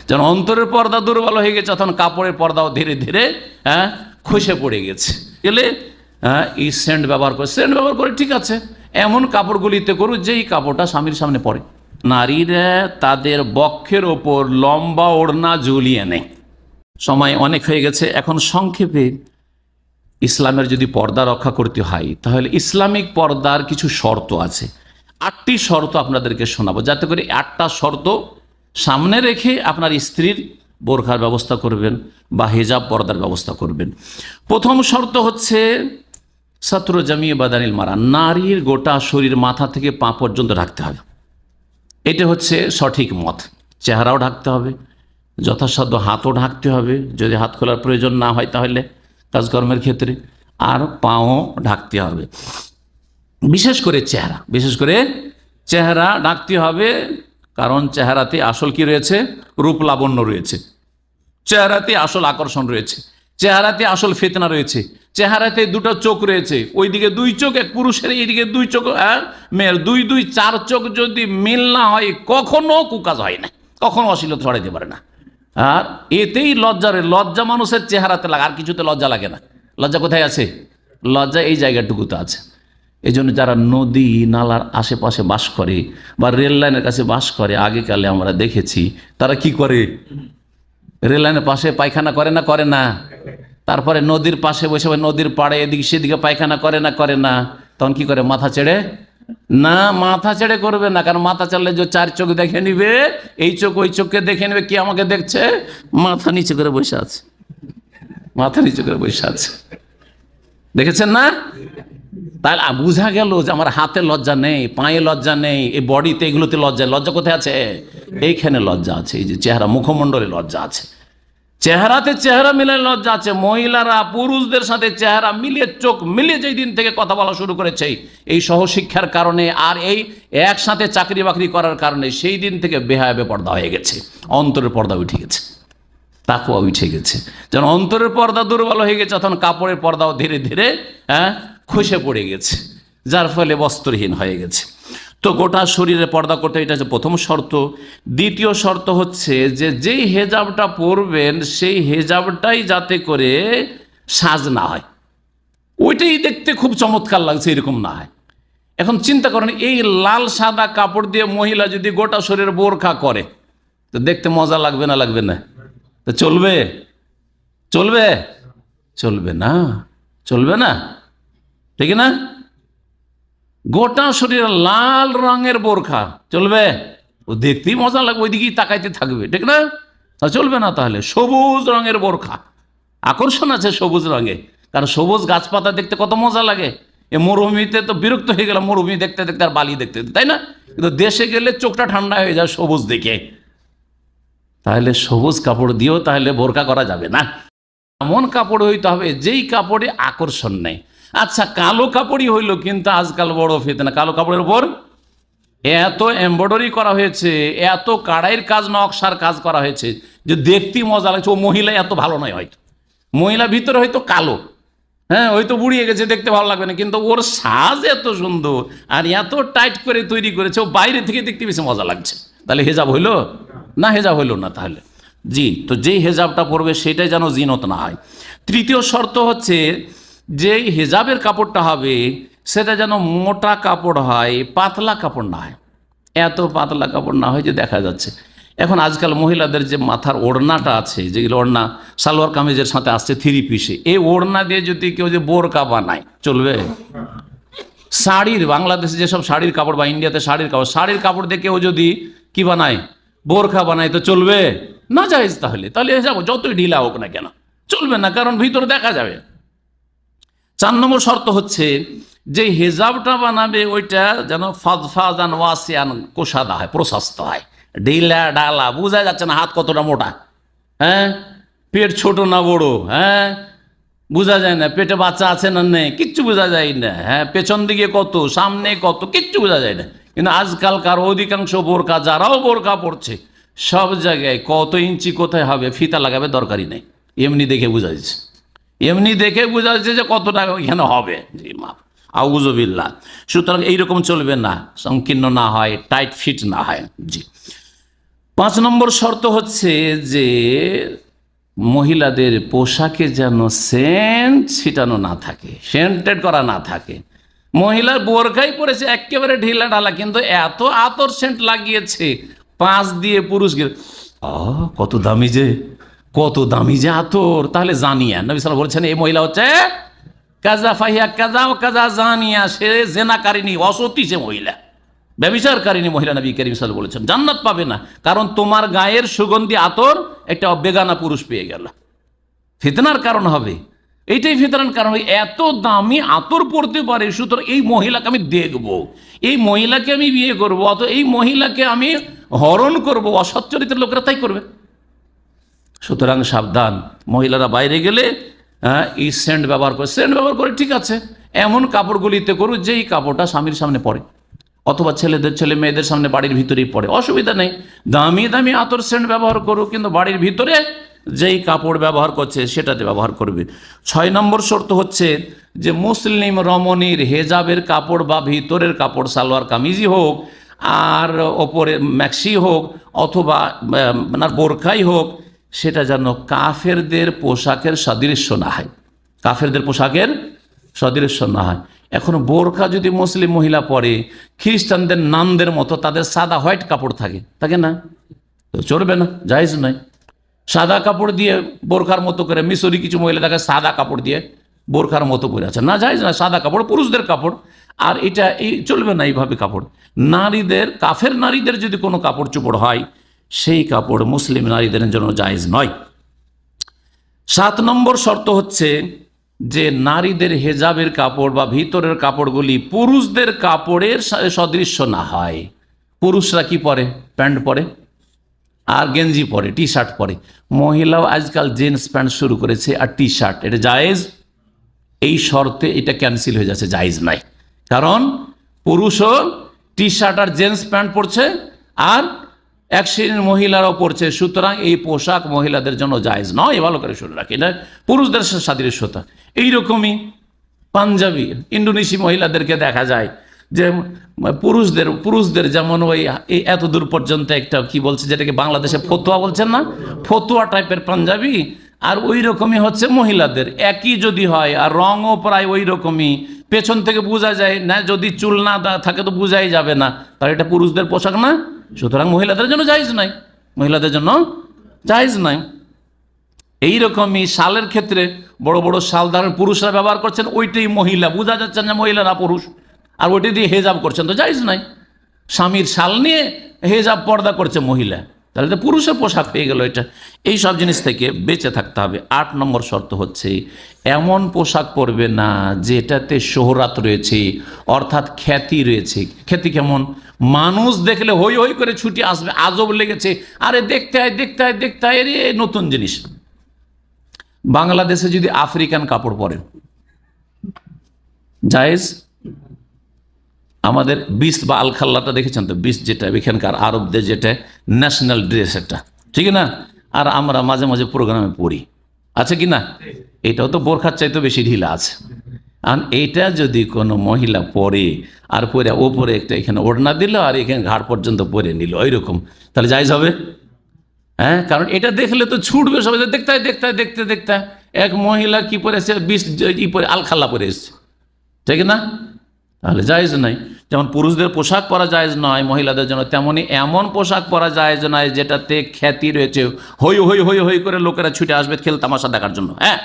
যেন অন্তরের পর্দা দুর্বল হয়ে গেছে, তখন কাপড়ের পর্দাও ধীরে ধীরে খসে পড়ে গেছে। গেলে এই সেন্ট ব্যবহার করে ঠিক আছে, এমন কাপড়গুলিতে করুক যেই কাপড়টা স্বামীর সামনে পড়ে। নারীরা তাদের বক্ষের ওপর লম্বা ওড়না ঝুলিয়ে নেয়। সময় অনেক হয়ে গেছে, এখন সংক্ষেপে ইসলামের যদি পর্দা রক্ষা করতে হয় তাহলে ইসলামিক পর্দার কিছু শর্ত আছে। 8টি শর্ত আপনাদেরকে শোনাবো, যাতে করে 8টা শর্ত সামনে রেখে আপনার স্ত্রীর বোরখার ব্যবস্থা করবেন বা হিজাব পর্দার ব্যবস্থা করবেন। প্রথম শর্ত হচ্ছে সাতর জামি বাদানিল মারা, নারীর গোটা শরীর মাথা থেকে পা পর্যন্ত ঢাকতে হবে। এটা হচ্ছে সঠিক মত। চেহারাও ঢাকতে হবে, যথাসাধ্য হাতও ঢাকতে হবে, যদি হাত খোলার প্রয়োজন না হয় তাহলে কাজকর্মের ক্ষেত্রে, আর পাও ঢাকতে হবে। বিশেষ করে চেহারা ঢাকতে হবে, কারণ চেহারাতে আসল কি রয়েছে? রূপ লাবণ্য রয়েছে, চেহারাতে আসল আকর্ষণ রয়েছে, চেহারাতে আসল ফিতনা রয়েছে, চেহারাতে 2টা চোখ রয়েছে, ওইদিকে 2 চোখ এক পুরুষের, এইদিকে 2 চোখ মেয়ের, 2 4 চোখ যদি মিল না হয় কখনো কুকাজ হয় না, কখনো অশ্লীলতা ছড়াইতে পারে না। আর এতেই লজ্জা মানুষের চেহারাতে লাগে, আর কিছুতে লজ্জা লাগে না। লজ্জা কোথায় আছে? লজ্জা এই জায়গাটুকুতে আছে। এই জন্য যারা নদী নালার আশেপাশে বাস করে বা রেল লাইনের কাছে বাস করে, আগেকালে আমরা দেখেছি তারা কি করে, রেল লাইনের পাশে পায়খানা করে না, তারপরে নদীর পাশে বসে নদীর পাড়ে এদিকে সেদিকে পায়খানা করে না, তখন কি করে? মাথা ছেড়ে করবে না, কারণ মাথা চাললে যে 4 চোখ দেখে নিবে, এই চোখ ওই চোখকে দেখে নেবে, কি আমাকে দেখছে, মাথা নিচে করে বসে আছে, দেখেছেন না? তাহলে বোঝা গেল যে আমার হাতে লজ্জা নেই, পায়ে লজ্জা নেই, এই বডিতে এগুলোতে লজ্জা কোথায় আছে? এইখানে লজ্জা আছে, এই যে চেহারা মুখমণ্ডলে লজ্জা আছে, চেহারাতে চেহারা মিলে লজ্জা আছে। মহিলারা পুরুষদের সাথে চেহারা মিলিয়ে চোখ মিলিয়ে যেই দিন থেকে কথা বলা শুরু করেছে এই সহশিক্ষার কারণে, আর এই একসাথে চাকরি বাকরি করার কারণে, সেই দিন থেকে বেহায়া বেপর্দা হয়ে গেছে, অন্তরের পর্দা উঠে গেছে, তাকওয়া উঠে গেছে। যেন অন্তরের পর্দা দুর্বল হয়ে গেছে, তখন কাপড়ের পর্দাও ধীরে ধীরে খসে পড়ে গেছে, যার ফলে বস্ত্রহীন হয়ে গেছে। তো গোটা শরীরে পর্দা করতে, এটা হচ্ছে প্রথম শর্ত। দ্বিতীয় শর্ত হচ্ছে যে যেই হেজাবটা পরবেন সেই হেজাবটাই যাতে করে সাজ না হয়, ওইটাই দেখতে খুব চমৎকার লাগছে এরকম না হয়। এখন চিন্তা করেন, এই লাল সাদা কাপড় দিয়ে মহিলা যদি গোটা শরীরে বোরখা করে তো দেখতে মজা লাগবে না? তো চলবে না, ঠিক না? গোটা শরীরে লাল রঙের বোরখা চলবে? ও দেখতেই মজা লাগবে, ওইদিকেই তাকাইতে থাকবে, ঠিক না? চলবে না। তাহলে সবুজ রঙের বোরখা, আকর্ষণ আছে সবুজ রঙে, কারণ সবুজ গাছপাতা দেখতে কত মজা লাগে। এ মরুভূমিতে তো বিরক্ত হয়ে গেলাম, মরুভূমি দেখতে আর বালি দেখতে, তাই না? কিন্তু দেশে গেলে চোখটা ঠান্ডা হয়ে যায় সবুজ দেখে। তাহলে সবুজ কাপড় দিয়েও তাহলে বোরখা করা যাবে না, এমন কাপড় হইতে হবে যেই কাপড়ে আকর্ষণ নেই। আচ্ছা, কালো কাপড়ই হইল, কিন্তু আজকাল বড় ফিতনা, কালো কাপড়ের উপর এত এমব্রয়ডারি করা হয়েছে, এত কাড়াইয়ের কাজ, নকশার কাজ করা হয়েছে যে দেখতেই মজা লাগছে। ও মহিলা এত ভালো নয়, হয়তো মহিলা ভিতরে হয়তো কালো, হয়তো বুড়িয়ে গেছে, দেখতে ভালো লাগবে না, কিন্তু ওর সাজ এত সুন্দর আর এত টাইট করে তৈরি করেছে, ও বাইরে থেকে দেখতে বেশি মজা লাগছে। তাহলে হেজাব হইল না? হেজাব হইল না। তাহলে তো যেই হেজাবটা পরবে সেটাই যেন জিনত না হয়। তৃতীয় শর্ত হচ্ছে যেই হেজাবের কাপড়টা হবে সেটা যেন মোটা কাপড় হয়, পাতলা কাপড় না হয়। এত পাতলা কাপড় না হয় যে দেখা যাচ্ছে। এখন আজকাল মহিলাদের যে মাথার ওড়নাটা আছে, যেগুলো ওড়না সালোয়ার কামিজের সাথে আসছে 3 পিসে, এই ওড়না দিয়ে যদি কেউ যে বোরকা বানায় চলবে? শাড়ির, বাংলাদেশে যেসব শাড়ির কাপড় বা ইন্ডিয়াতে শাড়ির কাপড় দিয়ে কেউ যদি কি বানায়, বোরখা বানায়, তো চলবে না? জায়েজ। তাহলে যাবো, যতই ঢিলা হোক না কেন চলবে না, কারণ ভিতরে দেখা যাবে। 4 নম্বর শর্ত হচ্ছে যে হেজাবটা বানাবে ওইটা যেন ফাদফাদান ওয়াসিয়ান, কোষাদা হয়, প্রশস্ত হয়, ঢিলা ঢালা বোঝা যাচ্ছে না হাত কতটা মোটা, পেট ছোট না বড়, বোঝা যায় না, পেটে বাচ্চা আছে না নেই, কিচ্ছু বোঝা যায় না, পেছন দিকে কত, সামনে কত, কিচ্ছু বোঝা যায় না। কিন্তু আজকালকার অধিকাংশ বোরকা, যারাও বোরকা পড়ছে, সব জায়গায় কত ইঞ্চি কোথায় হবে ফিতা লাগাবে দরকারই নেই, এমনি দেখে বোঝা যাচ্ছে যে কতটা এখানে হবে। জি মাপ, আউযুবিল্লাহ। সুতরাং এইরকম চলবে না, সংকীর্ণ না হয়, টাইট ফিট না হয়। জি। 5 নম্বর শর্ত হচ্ছে যে মহিলাদের পোশাকে যেন সেন্ট ছিটানো না থাকে, সেন্টেড করা না থাকে। মহিলার বোরখাই পরেছে একেবারে ঢিলা ঢালা, কিন্তু এত আতর সেন্ট লাগিয়েছে 5 দিয়ে পুরুষকে, কত দামি যে, কত দামি যে আতর। তাহলে জানিয়া নবী সাল্লাল্লাহু আলাইহি ওয়াসাল্লাম বলছেন এই মহিলা হচ্ছে কাজা ফাহিয়া কাজা ও কাজা জানিয়া, সে জেনাকারিনী, অসতী সে মহিলা, ব্যভিচারকারিনী মহিলা। নবী করিম সাল্লাল্লাহু আলাইহি ওয়াসাল্লাম বলেছেন জান্নাত পাবে না, কারণ তোমার গায়ের সুগন্ধি আতর একটা বেগানা পুরুষ পেয়ে গেল, ফিতনার কারণ হবে। এইটাই ফিতনার কারণ, এত দামি আতর পড়তে পারে, সুতরাং এই মহিলাকে আমি দেখব, এই মহিলাকে আমি বিয়ে করবো, অত এই মহিলাকে আমি হরণ করব। অসৎ চরিত্রের লোকেরা তাই করবে। সুতরাং সাবধান, মহিলারা বাইরে গেলে এই সেন্ট ব্যবহার করে, সেন্ট ব্যবহার করে ঠিক আছে, এমন কাপড়গুলিতে করুক যেই কাপড়টা স্বামীর সামনে পড়ে, অথবা ছেলে মেয়েদের সামনে বাড়ির ভিতরেই পড়ে, অসুবিধা নেই। দামি দামি আতর সেন্ট ব্যবহার করুক, কিন্তু বাড়ির ভিতরে যেই কাপড় ব্যবহার করছে সেটাতে ব্যবহার করবে। 6 নম্বর শর্ত হচ্ছে যে মুসলিম রমণীর হেজাবের কাপড় বা ভিতরের কাপড়, সালোয়ার কামিজই হোক আর ওপরে ম্যাক্সি হোক অথবা বোরখাই হোক, সেটা যেন কাফেরদের পোশাকের সদৃশ্য না হয়, কাফেরদের পোশাকের সদৃশ্য না হয়। এখন বোরখা যদি মুসলিম মহিলা পরে, খ্রিস্টানদের নানদের মতো তাদের সাদা হোয়াইট কাপড় থাকে না, তো চলবে না, জায়েজ নয়। সাদা কাপড় দিয়ে বোরখার মতো করে, মিশরি কিছু মহিলা দেখে সাদা কাপড় দিয়ে বোরখার মতো করে আছে, না জায়েজ না। সাদা কাপড় পুরুষদের কাপড়, আর এটা চলবে না এইভাবে কাপড়। নারীদের, কাফের নারীদের যদি কোনো কাপড় চোপড় হয়, সেই কাপড় মুসলিম নারীদের জন্য জায়েজ নয়। 7 নম্বর শর্ত হচ্ছে যে নারীদের হেজাবের কাপড় বা ভিতরের কাপড়গুলি পুরুষদের কাপড়ের সদৃশ্য না হয়। পুরুষরা কি পরে? প্যান্ট পরে আর গেঞ্জি পরে, টি শার্ট পরে। মহিলাও আজকাল জিন্স প্যান্ট শুরু করেছে আর টি শার্ট, এটা জায়েজ। এই শর্তে এটা ক্যান্সেল হয়ে যাচ্ছে, জায়েজ নাই। কারণ পুরুষও টি শার্ট আর জিন্স প্যান্ট পরছে আর এক শ্রেণীর মহিলারাও পরছে, সুতরাং এই পোশাক মহিলাদের জন্য জায়েজ নয়। ভালো করে শুনে রাখি, এটা পুরুষদের সাদৃশ্যতা। এইরকমই পাঞ্জাবি, ইন্দোনেশি মহিলাদেরকে দেখা যায় যে পুরুষদের যেমন ওই এত দূর পর্যন্ত একটা কি বলছে, যেটাকে বাংলাদেশে ফতুয়া বলছেন না, ফতুয়া টাইপের পাঞ্জাবি, আর ওই রকমই হচ্ছে মহিলাদের। একই যদি হয় আর রঙও প্রায় ওই রকমই, পেছন থেকে বোঝা যায় না, যদি চুল না থাকে তো বোঝাই যাবে না, তাহলে এটা পুরুষদের পোশাক না, সুতরাং মহিলাদের জন্য জায়েজ নাই, মহিলাদের জন্য জায়েজ নাই। এইরকমই শালের ক্ষেত্রে বড় বড় শাল ধারণ পুরুষরা ব্যবহার করছেন, ওইটাই মহিলা, বোঝা যাচ্ছে না মহিলা না পুরুষ, আর ওইটা দিয়ে হেজাব করছেন, তো জায়েজ নাই। স্বামীর শাল নিয়ে হেজাব পর্দা করছে মহিলা, তাহলে তো পুরুষের পোশাক হয়ে গেল এটা। এই সব জিনিস থেকে বেঁচে থাকতে হবে। 8 নম্বর শর্ত হচ্ছে এমন পোশাক পরবে না যেটাতে শোহরাত রয়েছে, অর্থাৎ খ্যাতি রয়েছে। খ্যাতি কেমন? মানুষ দেখলে হই হই করে ছুটে আসবে, আজব লেগেছে, আরে দেখতে হয় রে নতুন জিনিস। বাংলাদেশে যদি আফ্রিকান কাপড় পরেন জায়েজ। আমাদের বিস বা আলখাল্লাটা দেখেছেন তো, বিস যেটা এখানকার আরবদের যেটা ন্যাশনাল ড্রেস, একটা ঠিক না, আর আমরা মাঝে মাঝে প্রোগ্রামে পড়ি, আছে কি না? এটাও তো বোরখার চাইতে বেশি ঢিলা আছে। আর এইটা যদি কোনো মহিলা পরে আর পরে ওপরে একটা এখানে ওড়না দিল আর এখানে ঘাড় পর্যন্ত পরে নিল ওইরকম, তাহলে জায়েজ হবে? হ্যাঁ, কারণ এটা দেখলে তো ছুটবে সবাই, দেখতে এক মহিলা কি পরেছে, বিষ পরে আলখাল্লা পরে এসছে, ঠিক না? তাহলে জায়েজ নাই। যেমন পুরুষদের পোশাক পরা জায়েজ নয় মহিলাদের জন্য, তেমনি এমন পোশাক পরা জায়েজ নয় যেটাতে খ্যাতি রয়েছে, হই হই হই হই করে লোকেরা ছুটে আসবে খেল তামাশা দেখার জন্য। হ্যাঁ,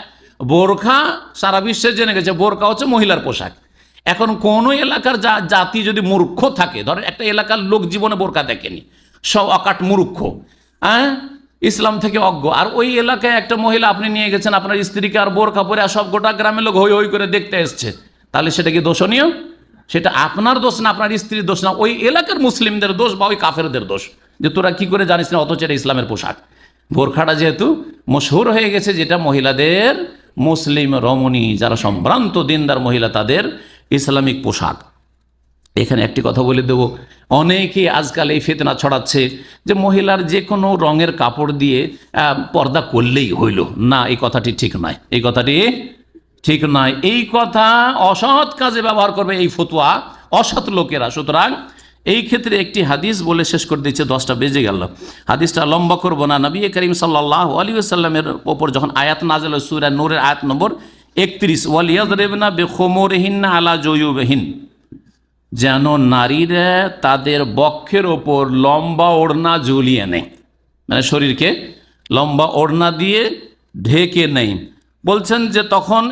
বোরখা সারা বিশ্বে জেনে গেছে, বোরখা হচ্ছে মহিলার পোশাক। এখন কোন এলাকার জাতি যদি মূর্খ থাকে, ধরেন একটা এলাকার লোক জীবনে বোরখা দেখেনি, সব অকাট মূর্খ, হ্যাঁ, ইসলাম থেকে অজ্ঞ, আর ওই এলাকায় একটা মহিলা আপনি নিয়ে গেছেন আপনার স্ত্রীকে, আর বোরখা পরে আর সব গোটা গ্রামের লোক হই হই করে দেখতে এসছে, তাহলে সেটা কি দোষণীয়? সেটা আপনার দোষ না, আপনার স্ত্রীর দোষ না, ওই এলাকার মুসলিমদের দোষ বা ওই কাফেরদের দোষ, যে তোরা কি করে জানিস না, অথচ এটা ইসলামের পোশাক। বোরখাটা যেহেতু মশহুর হয়ে গেছে, যেটা মহিলাদের, মুসলিম রমণী যারা সম্ভ্রান্ত দিনদার মহিলা, তাদের ইসলামিক পোশাক। এখানে একটি কথা বলে দেব, অনেকেই আজকাল এই ফিতনা ছড়াচ্ছে যে মহিলার যে কোনো রঙের কাপড় দিয়ে পর্দা করলেই হইল না। এই কথাটি ঠিক নয়, এই কথাটি ঠিক নয়। এই কথা অসৎ কাজে ব্যবহার করবে এই ফতোয়া অসৎ লোকেরা। সুতরাং এই ক্ষেত্রে একটি হাদিস বলে শেষ করে দিচ্ছে, 10টা বেজে গেল। হাদিসটা লম্বা করবো না। নবী করিম সাল্লাল্লাহু আলাইহি ওয়াসাল্লামের ওপর যখন আয়াত নাযিল হয় সূরা নূরের আয়াত নম্বর 31, ওয়ালিয়াযরিবনা বিখুমুরিহিন্না আলা জুয়ুবিহিন, যেন নারীরা তাদের বক্ষের ওপর লম্বা ওড়না ঝুলিয়ে নেয়, মানে শরীরকে লম্বা ওড়না দিয়ে ঢেকে নেই। বলছেন যে তখন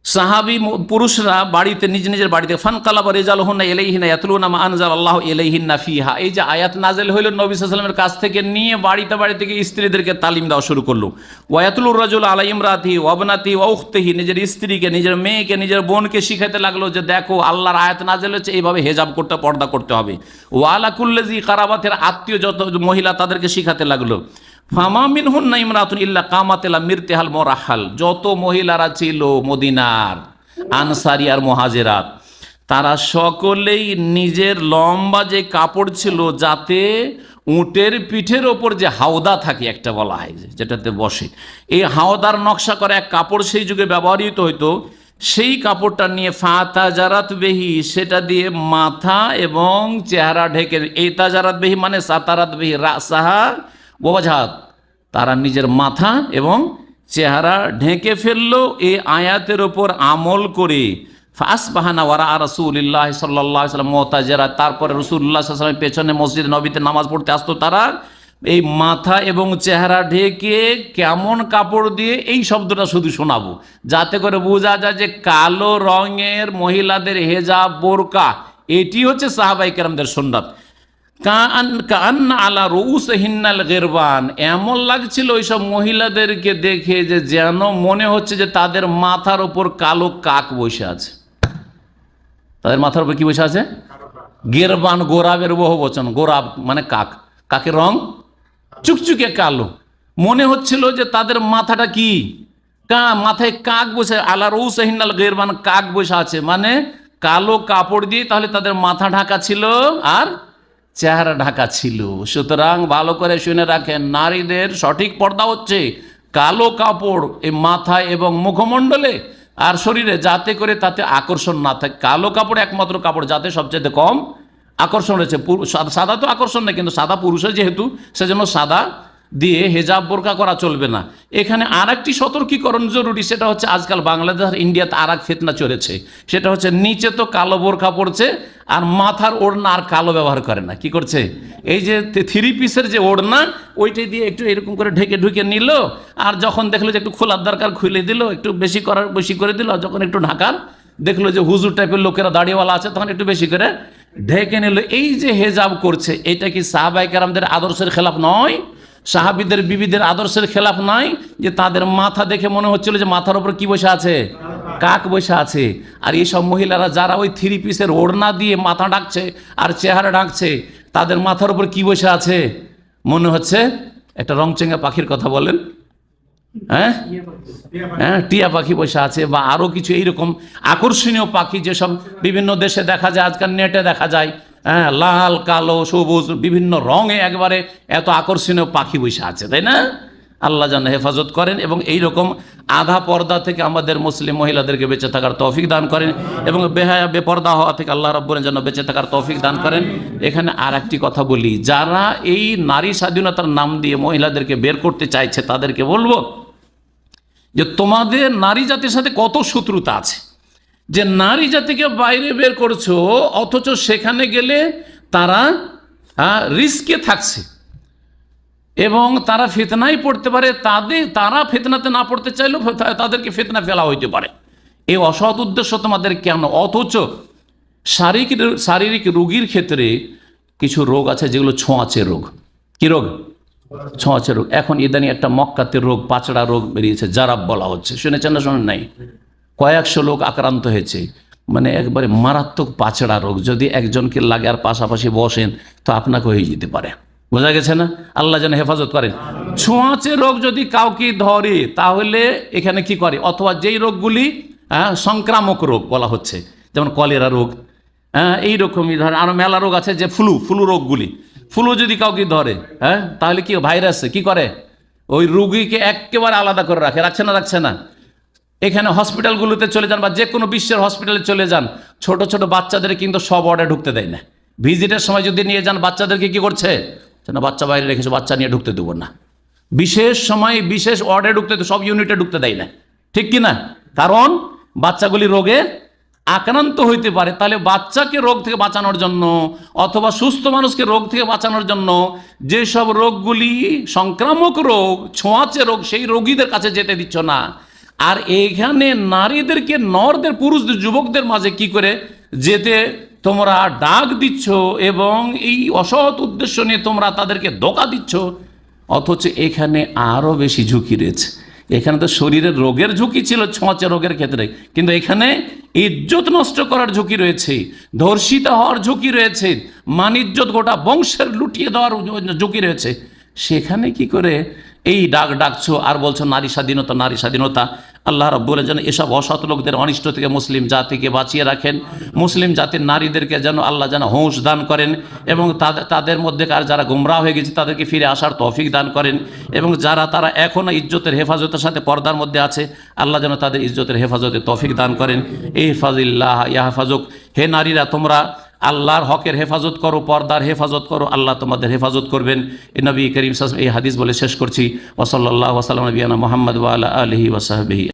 সাহাবী পুরুষরা বাড়িতে নিজ নিজের বাড়িতে ফানকালাবা রিজালুহুন্না ইলাইহিনা ইয়াতলুনা মা আনজালাল্লাহু ইলাইহিন্না ফিহা, এই যে আয়াত নাযিল হইল নবী সাল্লাল্লাহু আলাইহি ওয়াসাল্লামের কাছ থেকে নিয়ে বাড়িতে বাড়িতে গিয়ে স্ত্রীদেরকে তালিম দেওয়া শুরু করলো। ওয়ায়াতুলুর রাজুল আলা ইমরাতিহি ওয়া ইবনাতিহি ওয়া উখতিহি, নিজের স্ত্রীকে, নিজের মেয়েকে, নিজের বোনকে শিখাতে লাগলো যে দেখো আল্লাহর আয়াত নাযিল হচ্ছে, এইভাবে হেজাব করতে, পর্দা করতে হবে। ওয়া আলা কুল্লি জি কারাবাতের আত্মীয় যত মহিলা তাদেরকে শিখাতে লাগলো। ফামা মিনহুন্না ইমরাতুন ইল্লা কামাত ইলা মিরতিহাল মুরাহাল, যত মহিলারা ছিল মদিনার আনসারী আর মুহাজিরাত, তারা সকলেই নিজের লম্বা যে কাপড় ছিল, যাতে উটের পিঠের ওপর যে হাওদা থাকে একটা বলা হয় যেটাতে বসে, এই হাওদার নকশা করা এক কাপড় সেই যুগে ব্যবহৃত হইতো, সেই কাপড়টা নিয়ে ফাতাজারাত বেহি, সেটা দিয়ে মাথা এবং চেহারা ঢেকে, এই তাজারাত বেহি মানে সাতারাত বেহি রাসাহা ওয়াজহাত, তারা নিজের মাথা এবং চেহারা ঢেকে ফেললো এই আয়াতের ওপর আমল করে। ফাসবাহানা ওয়ারা রাসূলুল্লাহ সাল্লাল্লাহু আলাইহি ওয়াসাল্লাম মুতাজারা, তারপরে রাসূলুল্লাহ সাল্লাল্লাহু আলাইহি ওয়াসাল্লামের পেছনে মসজিদে নবীতে নামাজ পড়তে আসতো তারা এই মাথা এবং চেহারা ঢেকে। কেমন কাপড় দিয়ে, এই শব্দটা শুধু শোনাবো যাতে করে বোঝা যায় যে কালো রঙের মহিলাদের হেজাব, বোরকা, এটি হচ্ছে সাহাবায়ে কেরামদের সুন্নাত। কান্না আলা রুউসিহিন্নাল গিরবান, এমন লাগছিল ওইসব মহিলাদেরকে দেখে যে যেন মনে হচ্ছে যে তাদের মাথার উপর কালো কাক বসে আছে। তাদের মাথার উপর কি বসে আছে? গিরবান, গোরাবের বহু বচন, গোরাব মানে কাক, কাকের রং চুকচুকে কালো। মনে হচ্ছিল যে তাদের মাথাটা কি, মাথায় কাক বসে, আলা রুউসিহিন্নাল গিরবান, কাক বসে আছে, মানে কালো কাপড় দিয়ে তাহলে তাদের মাথা ঢাকা ছিল আর চেহারা ঢাকা ছিল। সুতরাং ভালো করে শুনে রাখেন, নারীদের সঠিক পর্দা হচ্ছে কালো কাপড় এই মাথায় এবং মুখমণ্ডলে আর শরীরে, যাতে করে তাতে আকর্ষণ না থাকে। কালো কাপড় একমাত্র কাপড় যাতে সবচেয়ে কম আকর্ষণ রয়েছে। সাদা তো আকর্ষণ নেই, কিন্তু সাদা পুরুষের যেহেতু, সেজন্য সাদা দিয়ে হেজাব বোরকা করা চলবে না। এখানে আর একটি সতর্কীকরণ জরুরি, সেটা হচ্ছে আজকাল বাংলাদেশ আর ইন্ডিয়াতে আর এক ফিতনা চলেছে, সেটা হচ্ছে নিচে তো কালো বোরকা পড়ছে আর মাথার ওড়না আর কালো ব্যবহার করে না। কি করছে? এই যে 3 পিসের যে ওড়না, ওইটাই দিয়ে একটু এরকম করে ঢেকে ঢুকে নিল, আর যখন দেখলো যে একটু খোলার দরকার খুলে দিল, একটু বেশি করে দিল, যখন একটু ঢাকার দেখলো যে হুজুর টাইপের লোকেরা দাড়িওয়ালা আছে, তখন একটু বেশি করে ঢেকে নিল। এই যে হেজাব করছে, এটা কি সাহাবায়ে কেরামদের আদর্শের খেলাফ নয়? সাহাবীদের বিবিদের আদর্শের খেলাফ নয় যে তাদের মাথা দেখে মনে হচ্ছিল যে মাথার উপর কি বসে আছে? কাক বসে আছে। আর এইসব মহিলারা যারা ওই 3 পিসের ওড়না দিয়ে মাথা ঢাকছে আর চেহারা ঢাকছে, তাদের মাথার উপর কি বসে আছে? মনে হচ্ছে একটা রংচেঙ্গা পাখির কথা বলেন, হ্যাঁ, টিয়া পাখি বসে আছে, বা আরো কিছু এইরকম আকর্ষণীয় পাখি যেসব বিভিন্ন দেশে দেখা যায়, আজকাল নেটে দেখা যায়, হ্যাঁ, লাল, কালো, সবুজ, বিভিন্ন রঙে একবারে এত আকর্ষণীয় পাখি বসে আছে, তাই না? আল্লাহ যেন হেফাজত করেন এবং এই রকম আধা পর্দা থেকে আমাদের মুসলিম মহিলাদেরকে বেঁচে থাকার তৌফিক দান করেন, এবং বেহায়া বেপর্দা হওয়া থেকে আল্লাহ রাব্বুল আলামিন যেন বেঁচে থাকার তৌফিক দান করেন। এখানে আর একটি কথা বলি, যারা এই নারী স্বাধীনতার নাম দিয়ে মহিলাদেরকে বের করতে চাইছে, তাদেরকে বলবো যে তোমাদের নারী জাতির সাথে কত শত্রুতা আছে, যে নারী জাতিকে বাইরে বের করছো, অথচ সেখানে গেলে তারা রিস্কে থাকছে এবং তারা ফিতনায় পড়তে পারে। তারা ফিতনাতে না পড়তে চাইলেও তাদেরকে ফিতনা ফেলা হইতে পারে। এই অসৎ উদ্দেশ্য তোমাদের কেন? অথচ শারীরিক রোগীর ক্ষেত্রে কিছু রোগ আছে যেগুলো ছোঁয়াচে রোগ। কি রোগ? ছোঁয়াচে রোগ। এখন ইদানি একটা মক্কাতে রোগ, পাচড়া রোগ বেরিয়েছে, জারাব বলা হচ্ছে, শুনেছেন না শোনেন নাই? কয়েকশো লোক আক্রান্ত হয়েছে, মানে একবারে মারাত্মক পাচড়া রোগ। যদি একজনকে লাগে আর পাশাপাশি বসেন তো আপনাকে হয়ে যেতে পারে। বোঝা গেছে না? আল্লাহ যেন হেফাজত করেন। ছোঁয়াচে রোগ যদি কাউকে ধরে তাহলে এখানে কি করে? অথবা যেই রোগগুলি সংক্রামক রোগ বলা হচ্ছে, যেমন কলেরা রোগ, এইরকমই ধরেন আরো মেলা রোগ আছে, যে ফ্লু রোগগুলি, ফ্লু যদি কাউকে ধরে, তাহলে কি ভাইরাসে কি করে? ওই রোগীকে একেবারে আলাদা করে রাখছে না? রাখছে না? এখানে হসপিটালগুলোতে চলে যান বা যে কোনো বিশ্বের হসপিটালে চলে যান, ছোট ছোট বাচ্চাদের কিন্তু সব ওয়ার্ডে ঢুকতে দেয় না। ভিজিটের সময় যদি নিয়ে যান বাচ্চাদেরকে কি করছে, না বাচ্চা বাইরে রেখেছে, বাচ্চা নিয়ে ঢুকতে দেবো না। বিশেষ সময় বিশেষ ওয়ার্ডে ঢুকতে, সব ইউনিটে ঢুকতে দেয় না, ঠিক কি না? কারণ বাচ্চাগুলি রোগে আক্রান্ত হইতে পারে। তাহলে বাচ্চাকে রোগ থেকে বাঁচানোর জন্য অথবা সুস্থ মানুষকে রোগ থেকে বাঁচানোর জন্য যেসব রোগগুলি সংক্রামক রোগ, ছোঁয়াচে রোগ, সেই রোগীদের কাছে যেতে দিচ্ছ না। আর এখানে নারীদেরকে, নরদের, পুরুষদের, যুবকদের মাঝে কি করে যেতে তোমরা ডাক দিচ্ছ এবং এই অসৎ উদ্দেশ্য নিয়ে তোমরা তাদেরকে ধোঁকা দিচ্ছ। অথচ এখানে আরও বেশি ঝুঁকি রয়েছে। এখানে তো শরীরের রোগের ঝুঁকি ছিল ছোঁয়াচে রোগের ক্ষেত্রে, কিন্তু এখানে ইজ্জত নষ্ট করার ঝুঁকি রয়েছে, ধর্ষিতা হওয়ার ঝুঁকি রয়েছে, মানিজ্জত গোটা বংশের লুটিয়ে দেওয়ার ঝুঁকি রয়েছে। সেখানে কি করে এই ডাকছো আর বলছো নারী স্বাধীনতা, নারী স্বাধীনতা। আল্লাহ রাব্বুল যেন এসব অসৎ লোকদের অনিষ্ট থেকে মুসলিম জাতিকে বাঁচিয়ে রাখেন। মুসলিম জাতির নারীদেরকে যেন আল্লাহ যেন হুঁশ দান করেন এবং তাদের মধ্যেকার যারা গুমরাহ হয়ে গেছে তাদেরকে ফিরে আসার তৌফিক দান করেন। এবং তারা এখনও ইজ্জতের হেফাজতের সাথে পর্দার মধ্যে আছে, আল্লাহ যেন তাদের ইজ্জতের হেফাজতের তৌফিক দান করেন। ইহফাজিল্লাহ ইয়াহফাজুক। হে নারীরা, তোমরা আল্লাহর হকের হেফাজত করো, পর্দার হেফাজত করো, আল্লাহ তোমাদের হেফাজত করবেন। এই নবী করিম সাল্লাল্লাহু আলাইহি ওয়াসাল্লাম এই হাদিস বলে শেষ করছি। ওয়া সাল্লাল্লাহু ওয়া সাল্লাম নবিয়ানা মুহাম্মদ ওয়া আলা আলিহি ওয়া সাহবিহি।